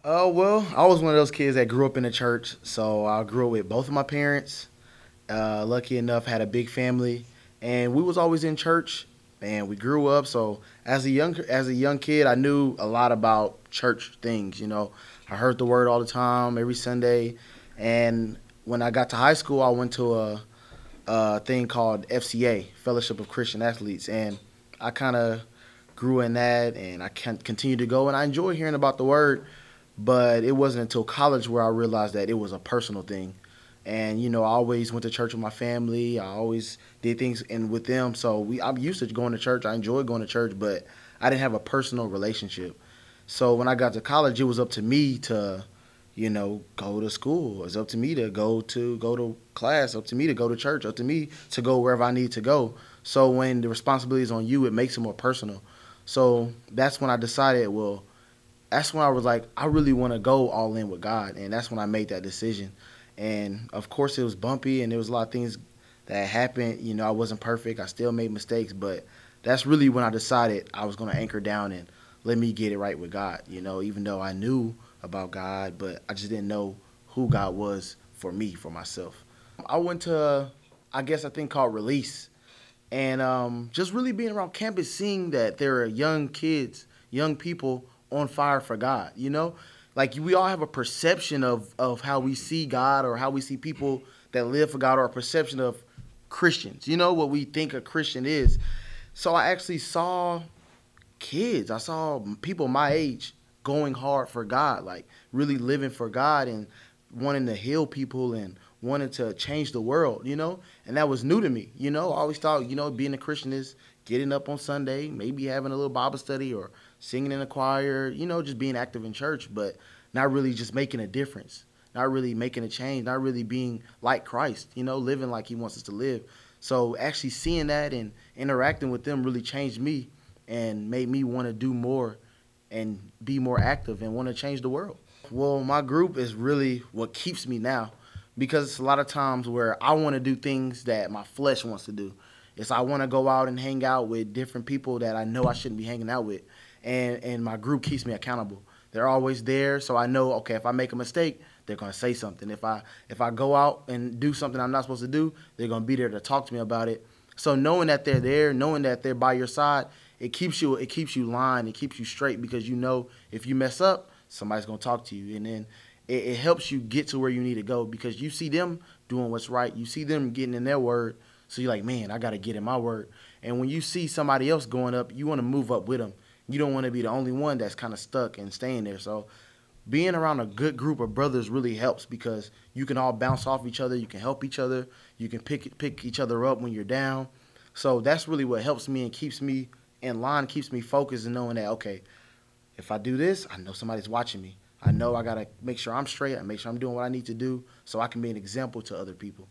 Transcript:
Well, I was one of those kids that grew up in the church, so I grew up with both of my parents. Lucky enough, had a big family, and we was always in church. And we grew up. So as a young kid, I knew a lot about church things. I heard the word all the time, every Sunday. And when I got to high school, I went to a thing called FCA, Fellowship of Christian Athletes, and I kind of grew in that, and I can continue to go, and I enjoy hearing about the word. But it wasn't until college where I realized that it was a personal thing. And I always went to church with my family. I always did things and with them. So I'm used to going to church. I enjoy going to church, but I didn't have a personal relationship. So when I got to college, it was up to me to, go to school. It's up to me to go to class. Up to me to go to church. Up to me to go wherever I need to go. So when the responsibility is on you, it makes it more personal. So that's when I decided, well, that's when I was like, I really want to go all in with God, and that's when I made that decision. And of course, it was bumpy, and there was a lot of things that happened. I wasn't perfect. I still made mistakes, but that's really when I decided I was going to anchor down and let me get it right with God. Even though I knew about God, but I just didn't know who God was for me, for myself. I went to, I guess, a thing called Release, and just really being around campus, seeing that there are young kids, young people on fire for God. Like we all have a perception of how we see God or how we see people that live for God, or a perception of Christians. What we think a Christian is. So I actually saw kids. I saw people my age going hard for God, like really living for God and wanting to heal people and wanting to change the world. And that was new to me. I always thought, being a Christian is getting up on Sunday, maybe having a little Bible study or singing in a choir, just being active in church, but not really just making a difference, not really making a change, not really being like Christ, living like he wants us to live. So actually seeing that and interacting with them really changed me and made me want to do more and be more active and want to change the world. Well, my group is really what keeps me now, because it's a lot of times where I want to do things that my flesh wants to do. It's I want to go out and hang out with different people that I know I shouldn't be hanging out with, and my group keeps me accountable. They're always there, so I know, okay, if I make a mistake, they're gonna say something. If I go out and do something I'm not supposed to do, they're gonna be there to talk to me about it. So knowing that they're there, knowing that they're by your side, it keeps you lined, it keeps you straight, because if you mess up, somebody's gonna talk to you, and then it helps you get to where you need to go, because you see them doing what's right, you see them getting in their word, so you're like, man, I gotta get in my word. And when you see somebody else going up, you want to move up with them. You don't want to be the only one that's kind of stuck and staying there. So being around a good group of brothers really helps, because you can all bounce off each other, you can help each other, you can pick each other up when you're down. So that's really what helps me and keeps me in line, keeps me focused, and knowing that, okay, if I do this, I know somebody's watching me. I know I gotta make sure I'm straight. I make sure I'm doing what I need to do, so I can be an example to other people.